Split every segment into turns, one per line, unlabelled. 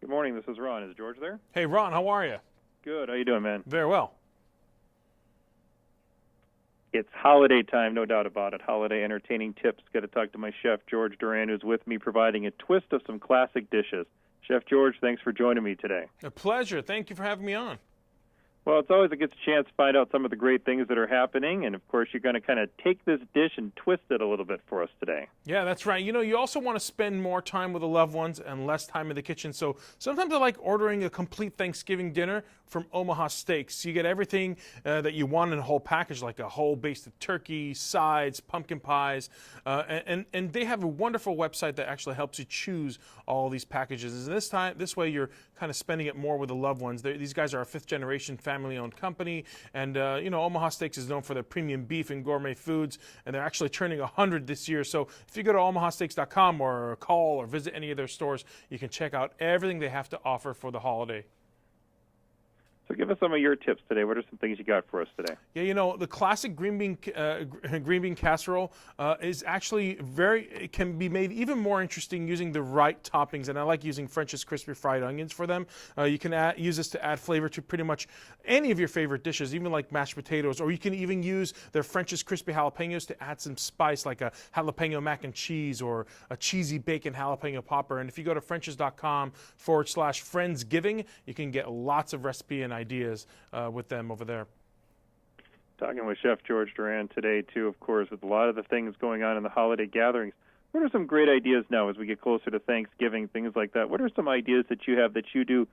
Good morning. This is Ron. Is George there?
Hey, Ron, how are you?
Good. How you doing, man?
Very well.
It's holiday time, no doubt about it. Holiday entertaining tips. Got to talk to my chef, George Duran, who's with me, providing a twist of some classic dishes. Chef George, thanks for joining me today.
A pleasure. Thank you for having me on.
Well, it's always a good chance to find out some of the great things that are happening, and of course, you're going to kind of take this dish and twist it a little bit for us today.
Yeah, that's right. You know, you also want to spend more time with the loved ones and less time in the kitchen. So sometimes I like ordering a complete Thanksgiving dinner from Omaha Steaks. You get everything that you want in a whole package, like a whole basted turkey, sides, pumpkin pies, and they have a wonderful website that actually helps you choose all these packages. And this way, you're kind of spending it more with the loved ones. These guys are a fifth-generation family-owned company, and you know, Omaha Steaks is known for their premium beef and gourmet foods, and they're actually turning 100 this year. So if you go to omahasteaks.com or call or visit any of their stores, you can check out everything they have to offer for the holiday.
So give us some of your tips today. What are some things you got for us today?
Yeah, you know, the classic green bean casserole is actually it can be made even more interesting using the right toppings, and I like using French's crispy fried onions for them. You can use this to add flavor to pretty much any of your favorite dishes, even like mashed potatoes, or you can even use their French's crispy jalapenos to add some spice, like a jalapeno mac and cheese or a cheesy bacon jalapeno popper. And if you go to frenches.com/friendsgiving, you can get lots of recipe and ideas with them over there.
Talking with Chef George Duran today, too, of course, with a lot of the things going on in the holiday gatherings. What are some great ideas now as we get closer to Thanksgiving, things like that? What are some ideas that you have that you do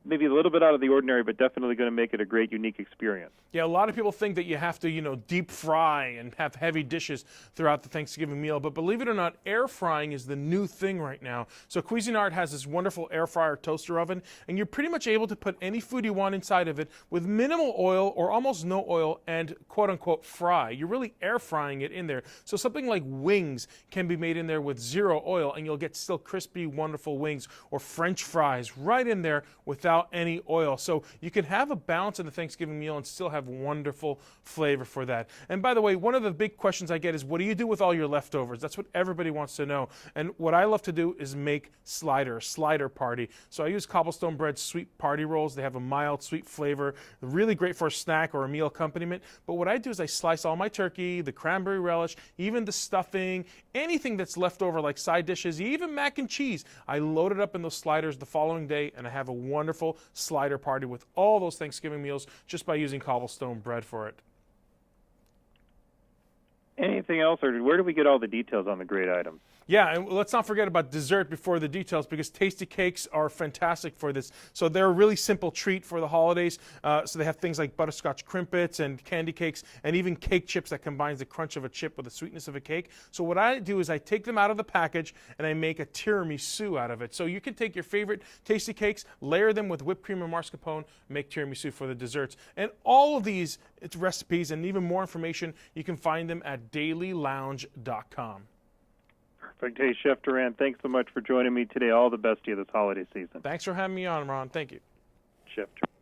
maybe a little bit out of the ordinary, but definitely going to make it a great, unique experience?
Yeah, a lot of people think that you have to, you know, deep fry and have heavy dishes throughout the Thanksgiving meal, but believe it or not, air frying is the new thing right now. So Cuisinart has this wonderful air fryer toaster oven, and you're pretty much able to put any food you want inside of it with minimal oil or almost no oil and quote-unquote fry. You're really air frying it in there. So something like wings can be made in there with zero oil, and you'll get still crispy, wonderful wings, or French fries right in there without any oil. So you can have a balance in the Thanksgiving meal and still have wonderful flavor for that. And by the way, one of the big questions I get is, what do you do with all your leftovers? That's what everybody wants to know. And what I love to do is make slider party. So I use Cobblestone Bread's sweet party rolls. They have a mild sweet flavor, really great for a snack or a meal accompaniment. But what I do is I slice all my turkey, the cranberry relish, even the stuffing, anything that's left over like side dishes, even mac and cheese. I load it up in those sliders the following day, and I have a wonderful slider party with all those Thanksgiving meals just by using Cobblestone Bread for it.
Anything else, or where do we get all the details on the great items?
Yeah, and let's not forget about dessert before the details, because tasty cakes are fantastic for this. So they're a really simple treat for the holidays. So they have things like butterscotch crimpets and candy cakes, and even cake chips that combines the crunch of a chip with the sweetness of a cake. So what I do is I take them out of the package and I make a tiramisu out of it. So you can take your favorite tasty cakes, layer them with whipped cream and mascarpone, make tiramisu for the desserts. And all of these recipes and even more information, you can find them at dailylounge.com.
Perfect. Hey, Chef Duran, thanks so much for joining me today. All the best to you this holiday season.
Thanks for having me on, Ron. Thank you.
Chef Duran.